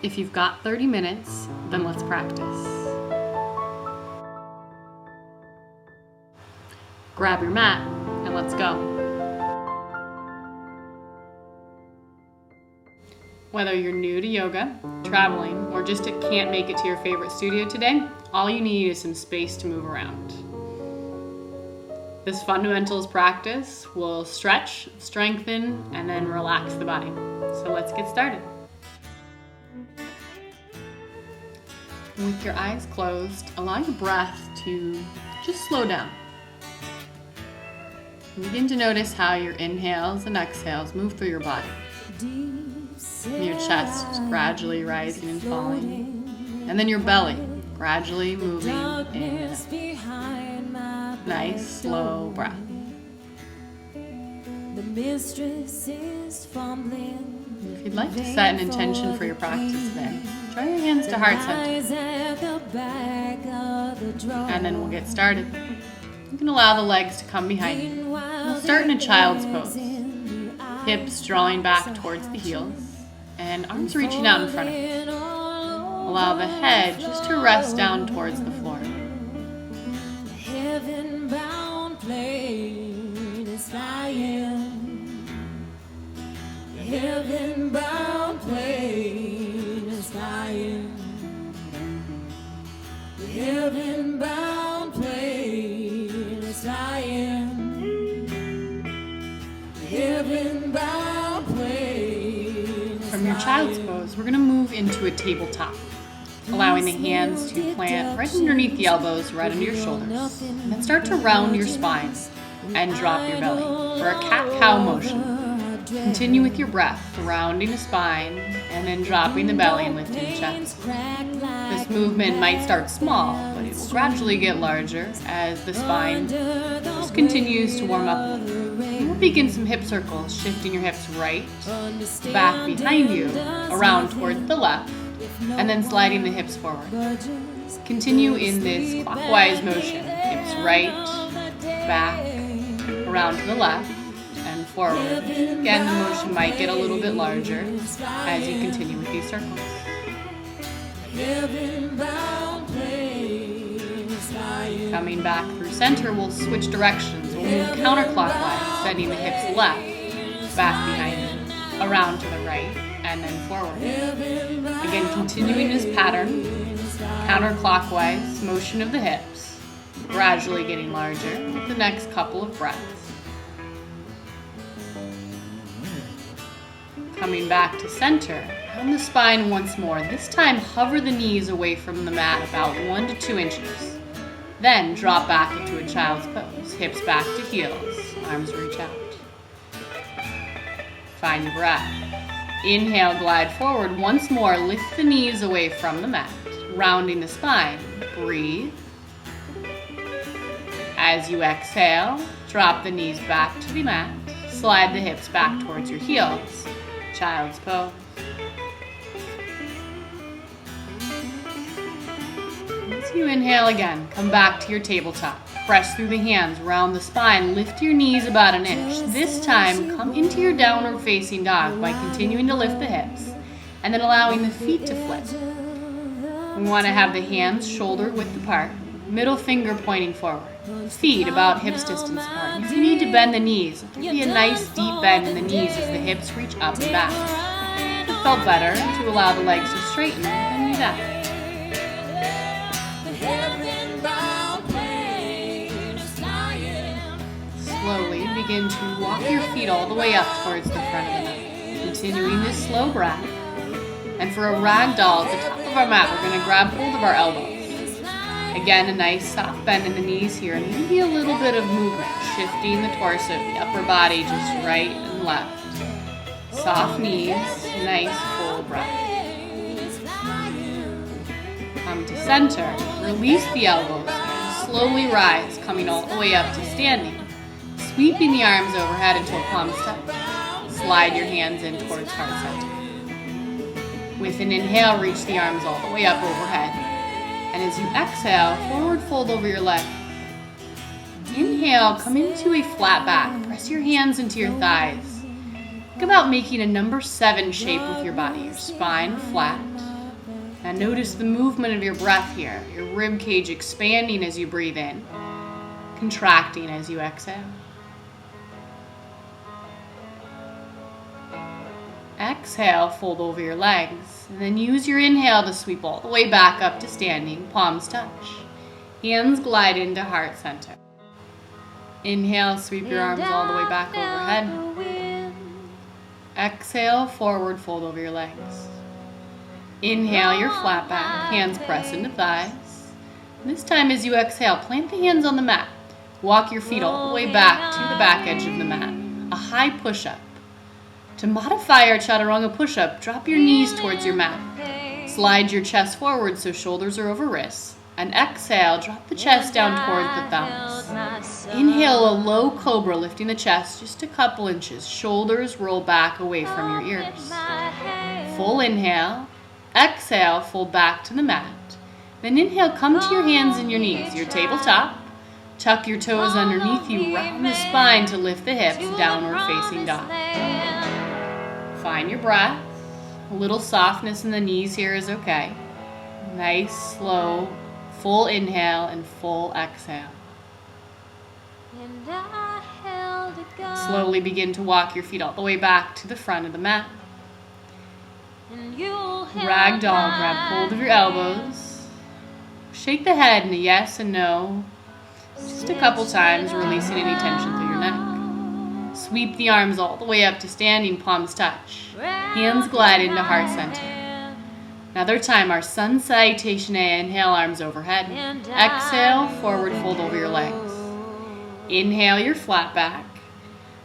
If you've got 30 minutes, then let's practice. Grab your mat and let's go. Whether you're new to yoga, traveling, or just can't make it to your favorite studio today, all you need is some space to move around. This fundamentals practice will stretch, strengthen, and then relax the body. So let's get started. With your eyes closed, allow your breath to just slow down. Begin to notice how your inhales and exhales move through your body. Your chest gradually rising and falling, and then your belly gradually moving in. Nice, slow breath. If you'd like to set an intention for your practice today, draw your hands to heart center. And then we'll get started. You can allow the legs to come behind you. We'll start in a child's pose. Hips drawing back towards the heels and arms reaching out in front of you. Allow the head just to rest down towards the floor. Heaven-bound plane is flying. Heaven-bound plane is flying. Heaven-bound plane is flying. Heaven-bound plane. From your child's pose, we're going to move into a tabletop, allowing the hands to plant right underneath the elbows, right under your shoulders. And then start to round your spine and drop your belly for a cat-cow motion. Continue with your breath, rounding the spine and then dropping the belly and lifting the chest. This movement might start small, but it will gradually get larger as the spine just continues to warm up. We'll begin some hip circles, shifting your hips right, back behind you, around toward the left, and then sliding the hips forward. Continue in this clockwise motion. Hips right, back, around to the left, and forward. Again, the motion might get a little bit larger as you continue with these circles. Coming back through center, we'll switch directions. We'll move counterclockwise, sending the hips left, back behind you, around to the right, and then forward. Again, continuing this pattern, counterclockwise motion of the hips, gradually getting larger with the next couple of breaths. Coming back to center, round the spine once more. This time, hover the knees away from the mat about 1 to 2 inches. Then drop back into a child's pose. Hips back to heels, arms reach out. Find your breath. Inhale, glide forward. Once more, lift the knees away from the mat, rounding the spine. Breathe. As you exhale, drop the knees back to the mat. Slide the hips back towards your heels. Child's pose. As you inhale again, come back to your tabletop. Press through the hands, round the spine, lift your knees about an inch. This time, come into your downward facing dog by continuing to lift the hips and then allowing the feet to flip. We want to have the hands shoulder width apart, middle finger pointing forward, feet about hips distance apart. If you need to bend the knees, there'll be a nice deep bend in the knees as the hips reach up and back. If it felt better to allow the legs to straighten, then do that. Slowly begin to walk your feet all the way up towards the front of the mat. Continuing this slow breath. And for a rag doll at the top of our mat, we're going to grab hold of our elbows. Again, a nice soft bend in the knees here, and maybe a little bit of movement, shifting the torso, the upper body just right and left. Soft knees, nice full breath. Come to center, release the elbows, and slowly rise, coming all the way up to standing. Sweeping the arms overhead until palms touch. Slide your hands in towards heart center. With an inhale, reach the arms all the way up overhead. And as you exhale, forward fold over your leg. Inhale, come into a flat back. Press your hands into your thighs. Think about making a number 7 shape with your body. Your spine flat, Now notice the movement of your breath here. Your rib cage expanding as you breathe in, contracting as you exhale. Exhale, fold over your legs, and then use your inhale to sweep all the way back up to standing, palms touch. Hands glide into heart center. Inhale, sweep your arms all the way back overhead. Exhale, forward fold over your legs. Inhale your flat back, hands press into thighs. This time as you exhale, plant the hands on the mat. Walk your feet all the way back to the back edge of the mat. A high push-up. To modify our chaturanga push-up, drop your knees towards your mat. Slide your chest forward so shoulders are over wrists. And exhale, drop the chest down towards the thumbs. Inhale a low cobra, lifting the chest just a couple inches. Shoulders roll back away from your ears. Full inhale. Exhale, fold back to the mat. Then inhale, come to your hands and your knees, your tabletop. Tuck your toes underneath you, round the spine to lift the hips, downward facing dog. Find your breath. A little softness in the knees here is okay. Nice, slow, full inhale and full exhale. Slowly begin to walk your feet all the way back to the front of the mat. Ragdoll, grab hold of your elbows. Shake the head in a yes and no. Just a couple times, releasing any tension through your neck. Sweep the arms all the way up to standing, palms touch. Hands glide into heart center. Another time, our Sun Salutation A. Inhale, arms overhead. Exhale, forward fold over your legs. Inhale your flat back.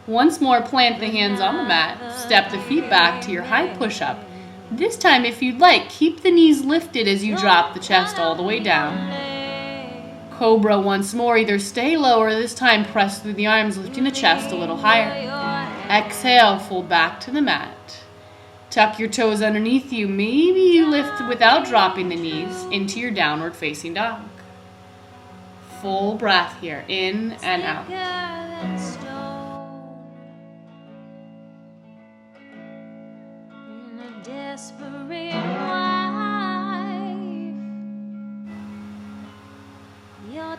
Once more, plant the hands on the mat. Step the feet back to your high push-up. This time, if you'd like, keep the knees lifted as you drop the chest all the way down. Cobra once more, either stay low or this time press through the arms, lifting the chest a little higher. Exhale, fold back to the mat. Tuck your toes underneath you. Maybe you lift without dropping the knees into your downward facing dog. Full breath here, in and out.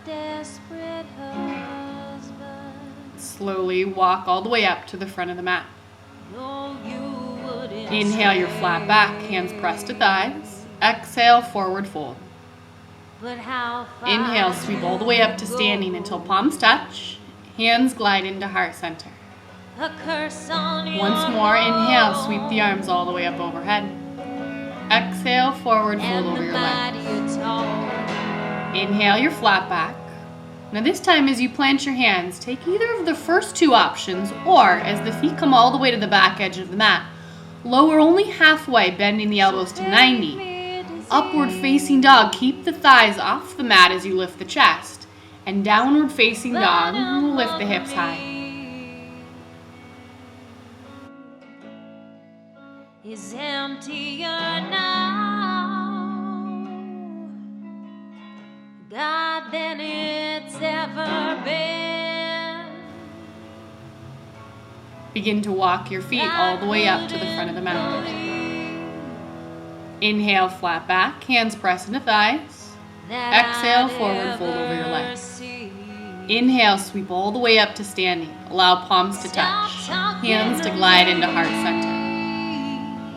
Desperate husband. Slowly walk all the way up to the front of the mat. No, you wouldn't. Inhale your flat back, hands pressed to thighs. Exhale, forward fold. But how far Inhale, sweep all the way up to standing until palms touch. Hands glide into heart center. a curse on your Once more, inhale, sweep the arms all the way up overhead. Exhale, forward fold over your legs. Inhale your flat back. Now this time as you plant your hands, take either of the first two options, or as the feet come all the way to the back edge of the mat, lower only halfway, bending the elbows to 90. Upward facing dog, keep the thighs off the mat as you lift the chest. And downward facing dog, lift the hips high. Is emptier now, God, than it's ever been. Begin to walk your feet all the way up to the front of the mat. Inhale, flat back, hands press into thighs. Exhale, forward fold over your legs. Inhale, sweep all the way up to standing. Allow palms to touch. Hands to glide into heart center.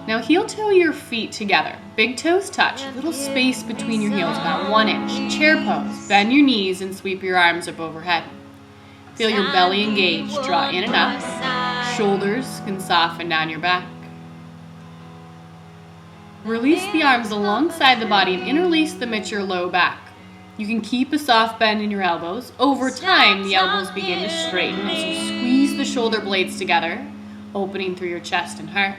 Now heel toe your feet together. Big toes touch. Little space between your heels, about 1 inch. Chair pose. Bend your knees and sweep your arms up overhead. Feel your belly engage. Draw in and up. Shoulders can soften down your back. Release the arms alongside the body and interlace them at your low back. You can keep a soft bend in your elbows. Over time, the elbows begin to straighten as you squeeze the shoulder blades together, opening through your chest and heart.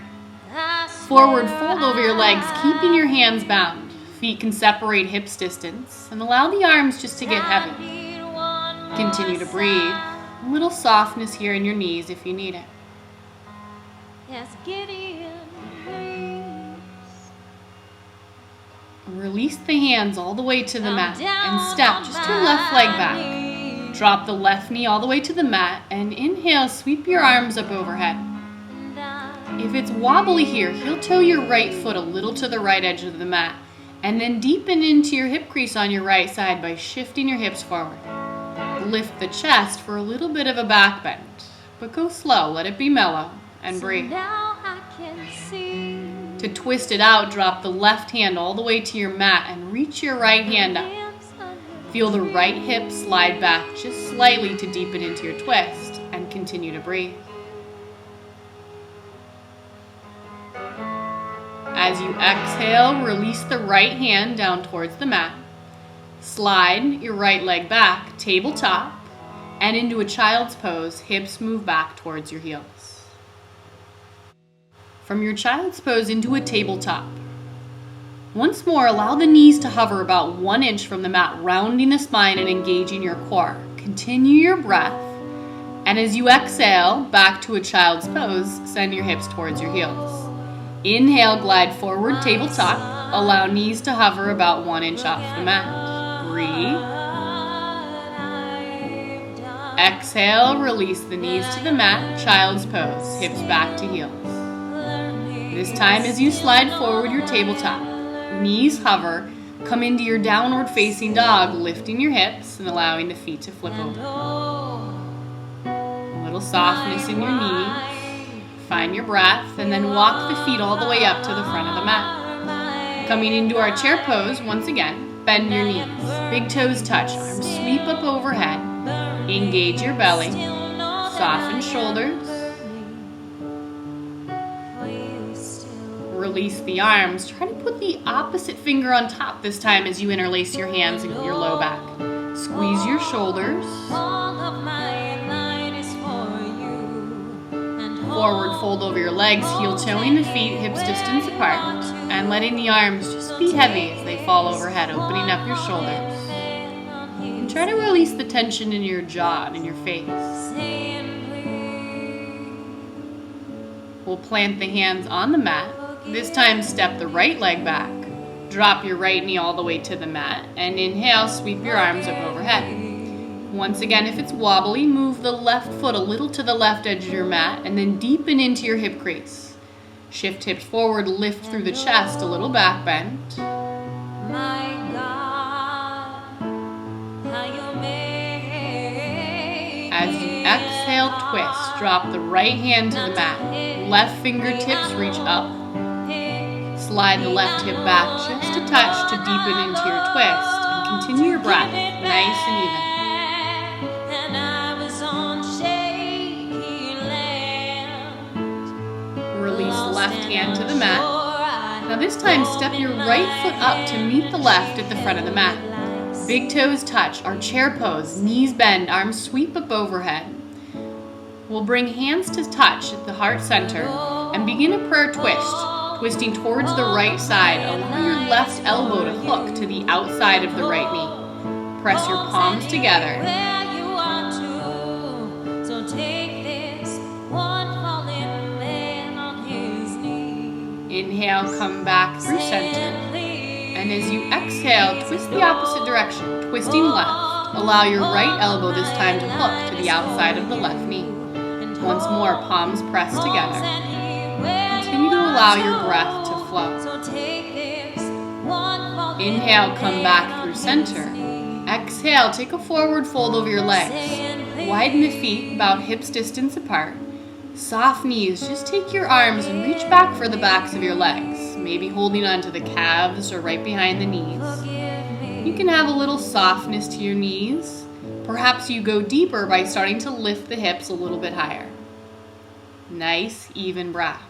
Forward fold over your legs, keeping your hands bound. Feet can separate hips distance, and allow the arms just to get heavy. Continue to breathe. A little softness here in your knees if you need it. Yes, Gideon, Release the hands all the way to the mat and step just your left leg back. Drop the left knee all the way to the mat and inhale, sweep your arms up overhead. If it's wobbly here, heel toe your right foot a little to the right edge of the mat And then deepen into your hip crease on your right side by shifting your hips forward. Lift the chest for a little bit of a back bend, but go slow, let it be mellow, and breathe. Now I can see. To twist it out, drop the left hand all the way to your mat and reach your right hand up. Feel the right hip slide back just slightly to deepen into your twist, and continue to breathe. As you exhale, release the right hand down towards the mat. Slide your right leg back, tabletop, and into a child's pose, hips move back towards your heels. From your child's pose into a tabletop. Once more, allow the knees to hover about 1 inch from the mat, rounding the spine and engaging your core. Continue your breath, and as you exhale, back to a child's pose, send your hips towards your heels. Inhale, glide forward, tabletop. Allow knees to hover about 1 inch off the mat. Breathe. Exhale, release the knees to the mat, child's pose, hips back to heels. This time as you slide forward your tabletop, knees hover, come into your downward facing dog, lifting your hips and allowing the feet to flip over. A little softness in your knees. Find your breath and then walk the feet all the way up to the front of the mat. Coming into our chair pose, once again, bend your knees. Big toes touch, arms sweep up overhead. Engage your belly. Soften shoulders. Release the arms. Try to put the opposite finger on top this time as you interlace your hands in your low back. Squeeze your shoulders. Forward fold over your legs, heel toeing the feet, hips distance apart, and letting the arms just be heavy as they fall overhead, opening up your shoulders. And try to release the tension in your jaw and in your face. We'll plant the hands on the mat. This time step the right leg back. Drop your right knee all the way to the mat, and inhale, sweep your arms up overhead. Once again, if it's wobbly, move the left foot a little to the left edge of your mat and then deepen into your hip crease. Shift hips forward, lift through the chest, a little back bend. As you exhale, twist. Drop the right hand to the mat. Left fingertips reach up. Slide the left hip back just a touch to deepen into your twist. And continue your breath, nice and even. Release left hand to the mat. Now this time, step your right foot up to meet the left at the front of the mat. Big toes touch, our chair pose, knees bend, arms sweep up overhead. We'll bring hands to touch at the heart center and begin a prayer twist, twisting towards the right side. Allow your left elbow to hook to the outside of the right knee. Press your palms together. Inhale, come back through center. And as you exhale, twist the opposite direction, twisting left. Allow your right elbow this time to hook to the outside of the left knee. Once more, palms pressed together. Continue to allow your breath to flow. Inhale, come back through center. Exhale, take a forward fold over your legs. Widen the feet about hips distance apart. Soft knees, just take your arms and reach back for the backs of your legs, maybe holding onto the calves or right behind the knees. You can have a little softness to your knees. Perhaps you go deeper by starting to lift the hips a little bit higher. Nice, even breath.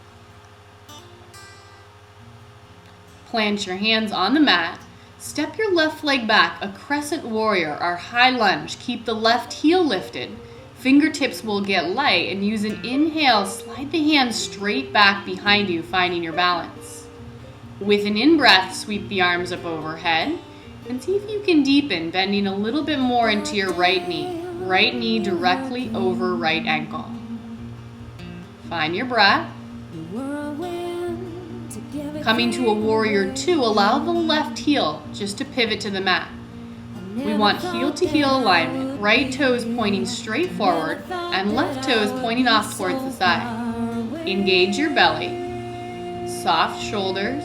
Plant your hands on the mat. Step your left leg back, a crescent warrior, our high lunge. Keep the left heel lifted. Fingertips will get light, and use an inhale, slide the hands straight back behind you, finding your balance. With an in-breath, sweep the arms up overhead, and see if you can deepen, bending a little bit more into your right knee directly over right ankle. Find your breath. Coming to a warrior two, allow the left heel just to pivot to the mat. We want heel to heel alignment, right toes pointing straight forward and left toes pointing off towards the side. Engage your belly, soft shoulders.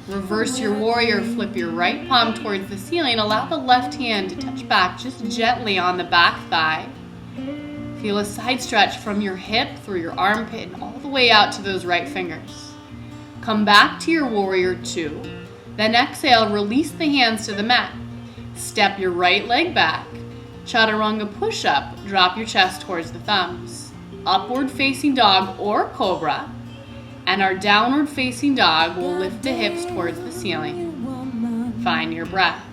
Reverse your warrior, flip your right palm towards the ceiling. Allow the left hand to touch back just gently on the back thigh. Feel a side stretch from your hip through your armpit and all the way out to those right fingers. Come back to your warrior 2. Then exhale, release the hands to the mat. Step your right leg back. Chaturanga push-up, drop your chest towards the thumbs. Upward facing dog or cobra. And our downward facing dog will lift the hips towards the ceiling. Find your breath.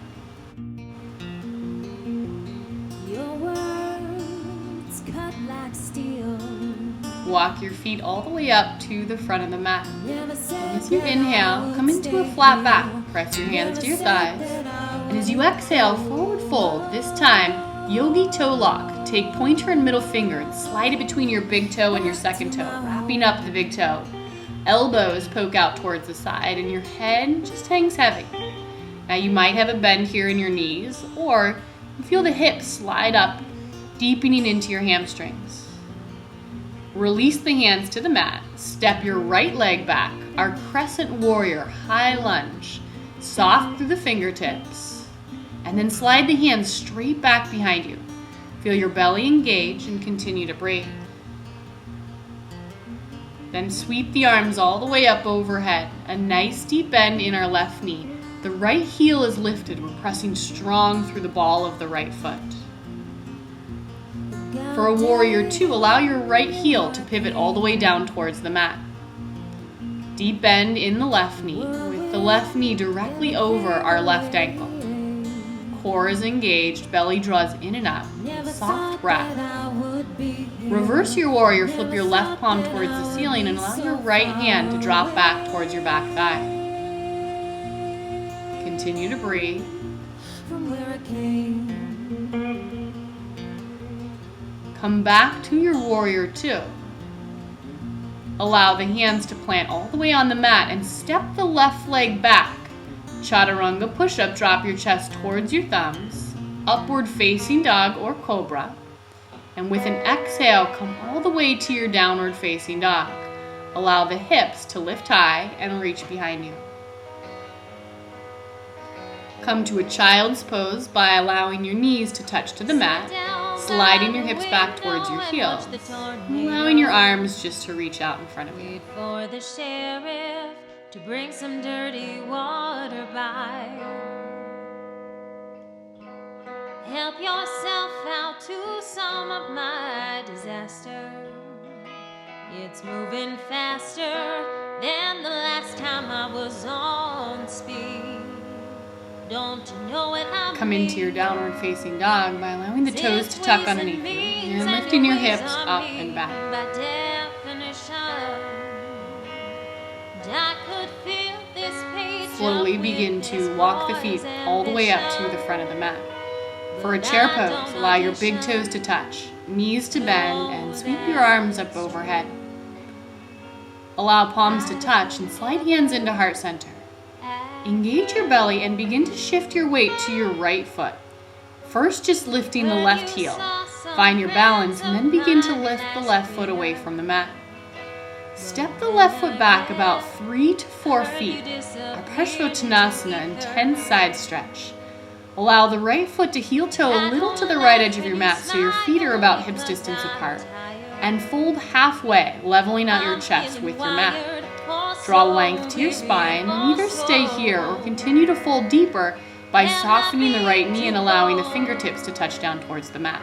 Walk your feet all the way up to the front of the mat. As you inhale, come into a flat back. Press your hands to your thighs. And as you exhale, forward fold. This time, yogi toe lock. Take pointer and middle finger and slide it between your big toe and your second toe, wrapping up the big toe. Elbows poke out towards the side and your head just hangs heavy. Now you might have a bend here in your knees, or you feel the hips slide up, deepening into your hamstrings. Release the hands to the mat. Step your right leg back. Our crescent warrior, high lunge. Soft through the fingertips. And then slide the hands straight back behind you. Feel your belly engage and continue to breathe. Then sweep the arms all the way up overhead. A nice deep bend in our left knee. The right heel is lifted. We're pressing strong through the ball of the right foot. For a warrior 2, allow your right heel to pivot all the way down towards the mat. Deep bend in the left knee, with the left knee directly over our left ankle. Core is engaged, belly draws in and up. Soft breath. Reverse your warrior, flip your left palm towards the ceiling and allow your right hand to drop back towards your back thigh. Continue to breathe. Come back to your warrior 2. Allow the hands to plant all the way on the mat and step the left leg back. Chaturanga push-up, drop your chest towards your thumbs. Upward facing dog or cobra. And with an exhale, come all the way to your downward facing dog. Allow the hips to lift high and reach behind you. Come to a child's pose by allowing your knees to touch to the mat, sliding your hips back towards your heels, allowing your arms just to reach out in front of you. Wait for the sheriff to bring some dirty water by. Help yourself out to some of my disaster. It's moving faster than the last time I was on speed. Don't you know it? Come into your downward facing dog by allowing the toes to tuck underneath you and lifting your hips up and back. By definition, I could feel this page. Slowly begin to walk the feet all the way up to the front of the mat. For a chair pose, allow your big toes to touch, knees to bend, and sweep your arms up overhead. Allow palms to touch and slide hands into heart center. Engage your belly and begin to shift your weight to your right foot. First, just lifting the left heel. Find your balance and then begin to lift the left foot away from the mat. Step the left foot back about 3 to 4 feet. Our Parshvottanasana, intense side stretch. Allow the right foot to heel toe a little to the right edge of your mat so your feet are about hips distance apart. And fold halfway, leveling out your chest with your mat. Draw length to your spine and either stay here or continue to fold deeper by softening the right knee and allowing the fingertips to touch down towards the mat.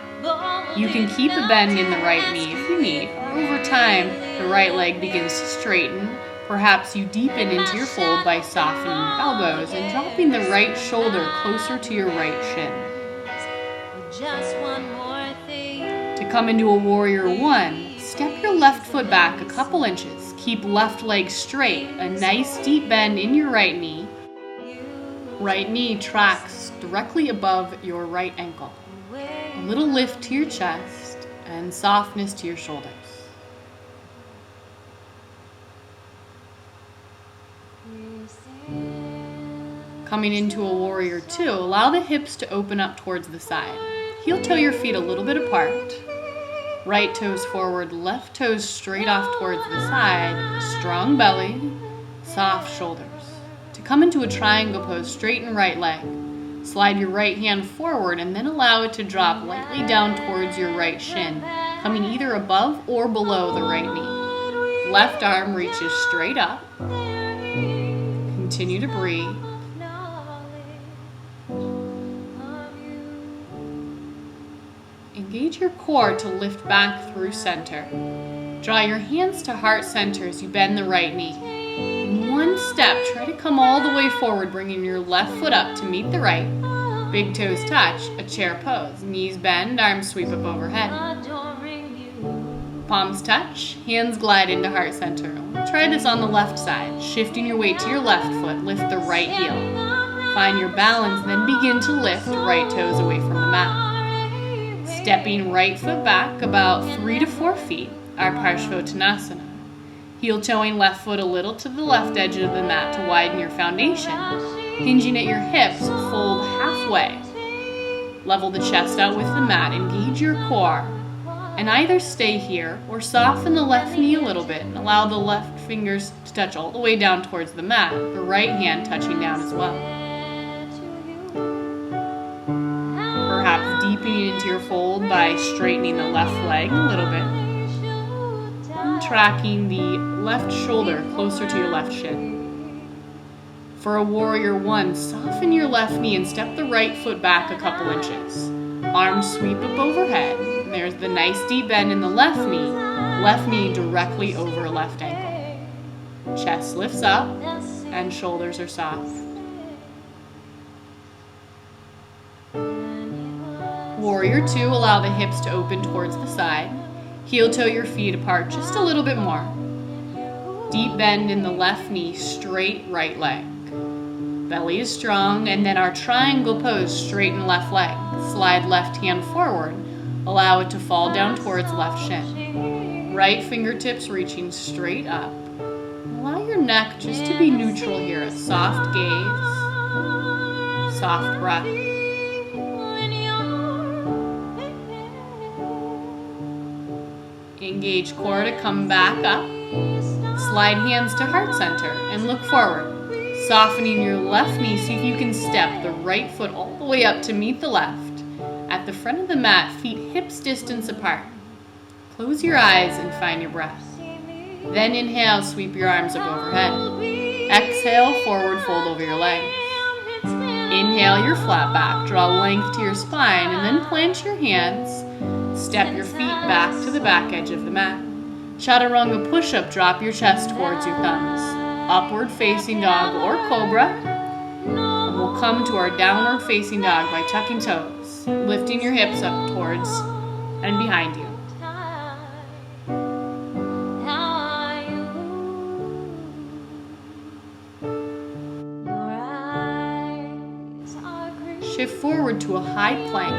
You can keep a bend in the right knee if you need, or over time, the right leg begins to straighten. Perhaps you deepen into your fold by softening your elbows and dropping the right shoulder closer to your right shin. Just one more thing. To come into a warrior 1, step your left foot back a couple inches. Keep left leg straight, a nice deep bend in your right knee. Right knee tracks directly above your right ankle. A little lift to your chest and softness to your shoulders. Coming into a warrior 2, allow the hips to open up towards the side. Heel toe your feet a little bit apart. Right toes forward, left toes straight off towards the side. Strong belly, soft shoulders. To come into a triangle pose, straighten right leg. Slide your right hand forward and then allow it to drop lightly down towards your right shin, coming either above or below the right knee. Left arm reaches straight up. Continue to breathe. Engage your core to lift back through center. Draw your hands to heart center as you bend the right knee. In one step, try to come all the way forward, bringing your left foot up to meet the right. Big toes touch, a chair pose. Knees bend, arms sweep up overhead. Palms touch, hands glide into heart center. Try this on the left side. Shifting your weight to your left foot, lift the right heel. Find your balance, then begin to lift right toes away from the mat. Stepping right foot back about 3 to 4 feet, our Parshvottanasana. Heel toeing left foot a little to the left edge of the mat to widen your foundation. Hinging at your hips, fold halfway. Level the chest out with the mat, engage your core. And either stay here or soften the left knee a little bit and allow the left fingers to touch all the way down towards the mat, the right hand touching down as well. Perhaps deepening into your fold by straightening the left leg a little bit. And tracking the left shoulder closer to your left shin. For a warrior one, soften your left knee and step the right foot back a couple inches. Arms sweep up overhead. And there's the nice deep bend in the left knee directly over left ankle. Chest lifts up and shoulders are soft. Warrior two, allow the hips to open towards the side. Heel toe your feet apart just a little bit more. Deep bend in the left knee, straight right leg. Belly is strong, and then our triangle pose, straighten left leg. Slide left hand forward. Allow it to fall down towards left shin. Right fingertips reaching straight up. Allow your neck just to be neutral here, a soft gaze, soft breath. Engage core to come back up. Slide hands to heart center and look forward. Softening your left knee, see if you can step the right foot all the way up to meet the left. At the front of the mat, feet hips distance apart. Close your eyes and find your breath. Then inhale, sweep your arms up overhead. Exhale, forward fold over your legs. Inhale your flat back, draw length to your spine, and then plant your hands. Step your feet back to the back edge of the mat. Chaturanga push-up, drop your chest towards your thumbs. Upward facing dog or cobra. And we'll come to our downward facing dog by tucking toes, lifting your hips up towards and behind you. Shift forward to a high plank,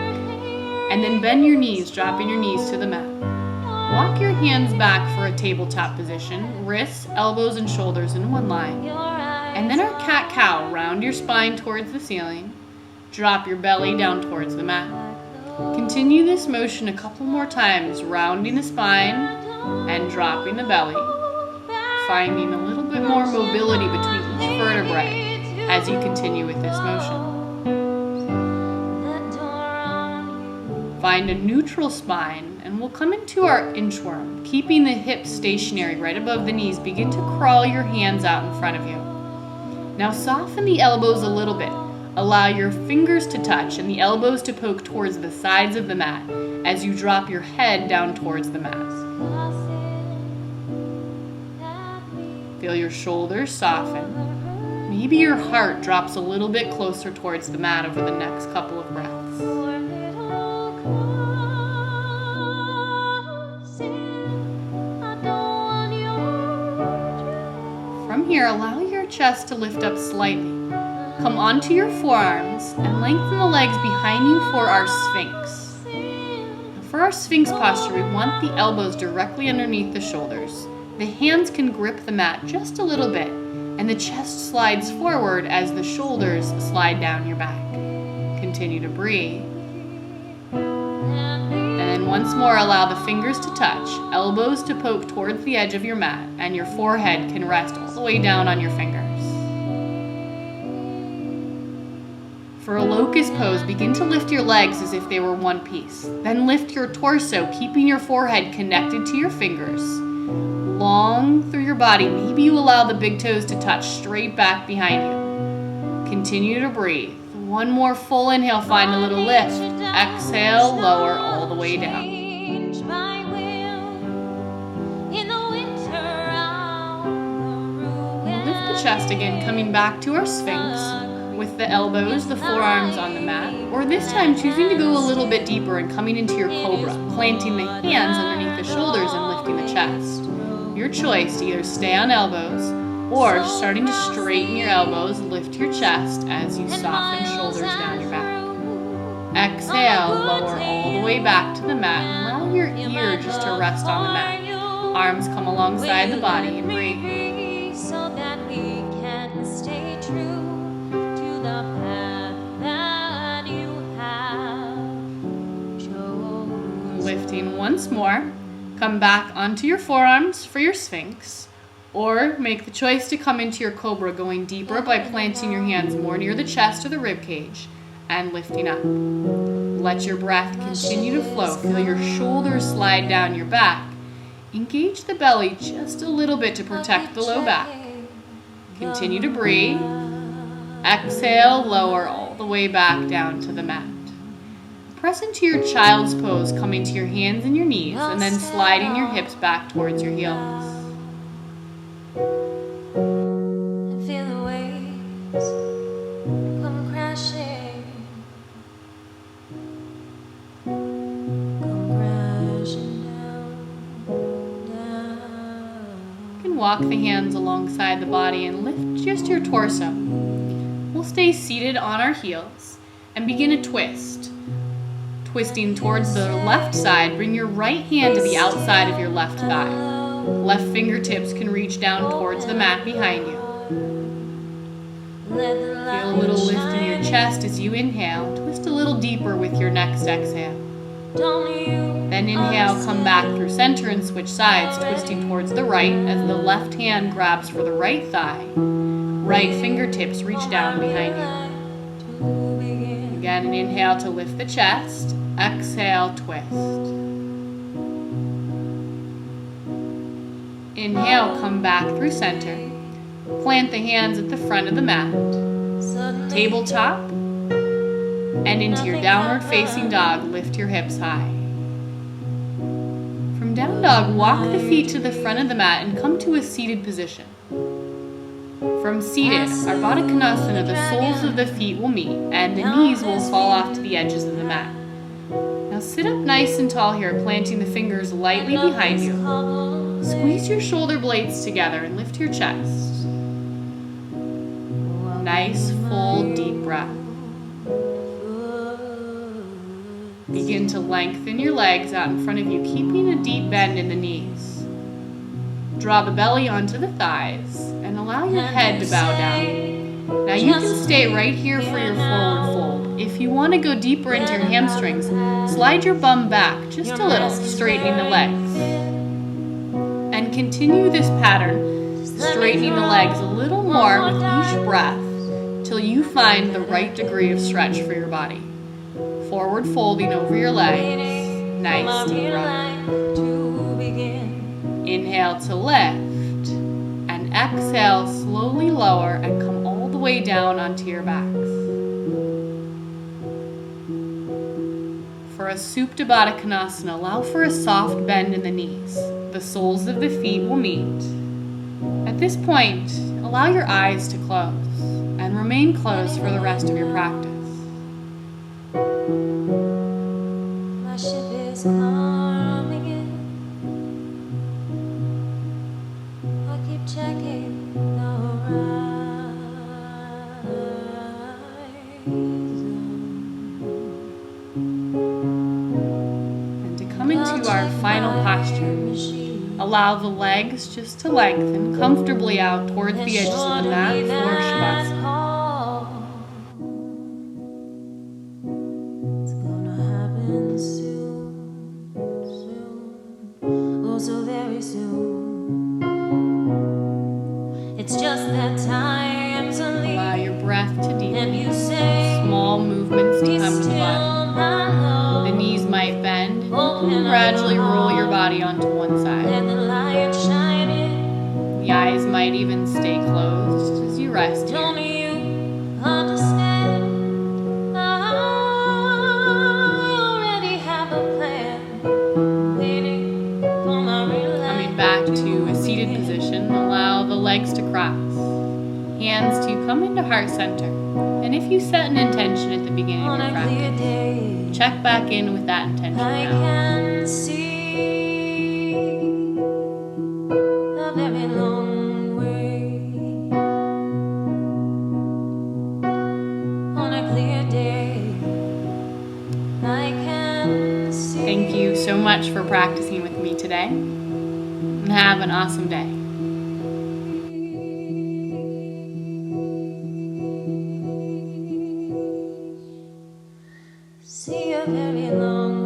and then bend your knees, dropping your knees to the mat. Walk your hands back for a tabletop position, wrists, elbows, and shoulders in one line. And then our cat-cow, round your spine towards the ceiling. Drop your belly down towards the mat. Continue this motion a couple more times, rounding the spine and dropping the belly. Finding a little bit more mobility between each vertebrae as you continue with this motion. Find a neutral spine, and we'll come into our inchworm. Keeping the hips stationary right above the knees, begin to crawl your hands out in front of you. Now soften the elbows a little bit. Allow your fingers to touch and the elbows to poke towards the sides of the mat as you drop your head down towards the mat. Feel your shoulders soften. Maybe your heart drops a little bit closer towards the mat over the next couple of breaths. From here, allow your chest to lift up slightly. Come onto your forearms and lengthen the legs behind you for our Sphinx. For our Sphinx posture, we want the elbows directly underneath the shoulders. The hands can grip the mat just a little bit, and the chest slides forward as the shoulders slide down your back. Continue to breathe. And then once more, allow the fingers to touch, elbows to poke towards the edge of your mat, and your forehead can rest all the way down on your fingers. For a locust pose, begin to lift your legs as if they were one piece. Then lift your torso, keeping your forehead connected to your fingers. Long through your body, maybe you allow the big toes to touch straight back behind you. Continue to breathe. One more full inhale, find a little lift. Exhale, lower all the way down. Lift the chest again, coming back to our Sphinx with the elbows, the forearms on the mat, or this time choosing to go a little bit deeper and coming into your cobra, planting the hands underneath the shoulders and lifting the chest. Your choice to either stay on elbows or starting to straighten your elbows, lift your chest as you soften shoulders down your back. Exhale, lower all the way back to the mat and allow your ear just to rest on the mat. Arms come alongside the body and breathe. So that we can stay true to the path that you have chosen. Lifting once more, come back onto your forearms for your Sphinx, or make the choice to come into your cobra, going deeper by planting your hands more near the chest or the rib cage and lifting up. Let your breath continue to flow. Feel your shoulders slide down your back. Engage the belly just a little bit to protect the low back. Continue to breathe. Exhale, lower all the way back down to the mat. Press into your child's pose, coming to your hands and your knees, and then sliding your hips back towards your heels. And feel the waves come crashing. Come crashing down. You can walk the hands alongside the body and lift just your torso. We'll stay seated on our heels and begin a twist. Twisting towards the left side, bring your right hand to the outside of your left thigh. Left fingertips can reach down towards the mat behind you. Feel a little lift in your chest as you inhale. Twist a little deeper with your next exhale. Then inhale, come back through center and switch sides, twisting towards the right as the left hand grabs for the right thigh. Right fingertips reach down behind you. Again, an inhale to lift the chest. Exhale, twist. Inhale, come back through center. Plant the hands at the front of the mat. Tabletop. And into your downward facing dog, lift your hips high. From down dog, walk the feet to the front of the mat and come to a seated position. From seated, our Baddha Konasana, the soles of the feet will meet and the knees will fall off to the edges of the mat. Now sit up nice and tall here, planting the fingers lightly behind you. Squeeze your shoulder blades together and lift your chest. Nice, full, deep breath. Begin to lengthen your legs out in front of you, keeping a deep bend in the knees. Draw the belly onto the thighs and allow your head to bow down. Now you can stay right here for your forward fold. If you want to go deeper into your hamstrings, slide your bum back just a little, straightening the legs. And continue this pattern, straightening the legs a little more with each breath till you find the right degree of stretch for your body. Forward folding over your legs. Nice deep breath. Inhale to lift, and exhale, slowly lower and come all the way down onto your backs. For a Supta Baddha Konasana, allow for a soft bend in the knees. The soles of the feet will meet. At this point, allow your eyes to close and remain closed for the rest of your practice. My ship is coming in. I'll keep checking the horizon. And to come into our final posture, allow the legs just to lengthen comfortably out towards the edges of the mat for Shavasana. It's gonna happen soon, oh so very soon. It's just that time to leave. Allow your breath to And deepen. you say Small And gradually roll your body onto one side. Let the light shine in. The eyes might even stay closed as you rest Don't here. you understand? I already have a plan, waiting for my Coming back to a seated position, allow the legs to cross. Hands to come into heart center. And if you set an intention at the beginning of on your a clear practice, day. check back in with that intention I now. can see a very long way. On a clear day, I can see. Thank you so much for practicing with me today. And have an awesome day. See a very long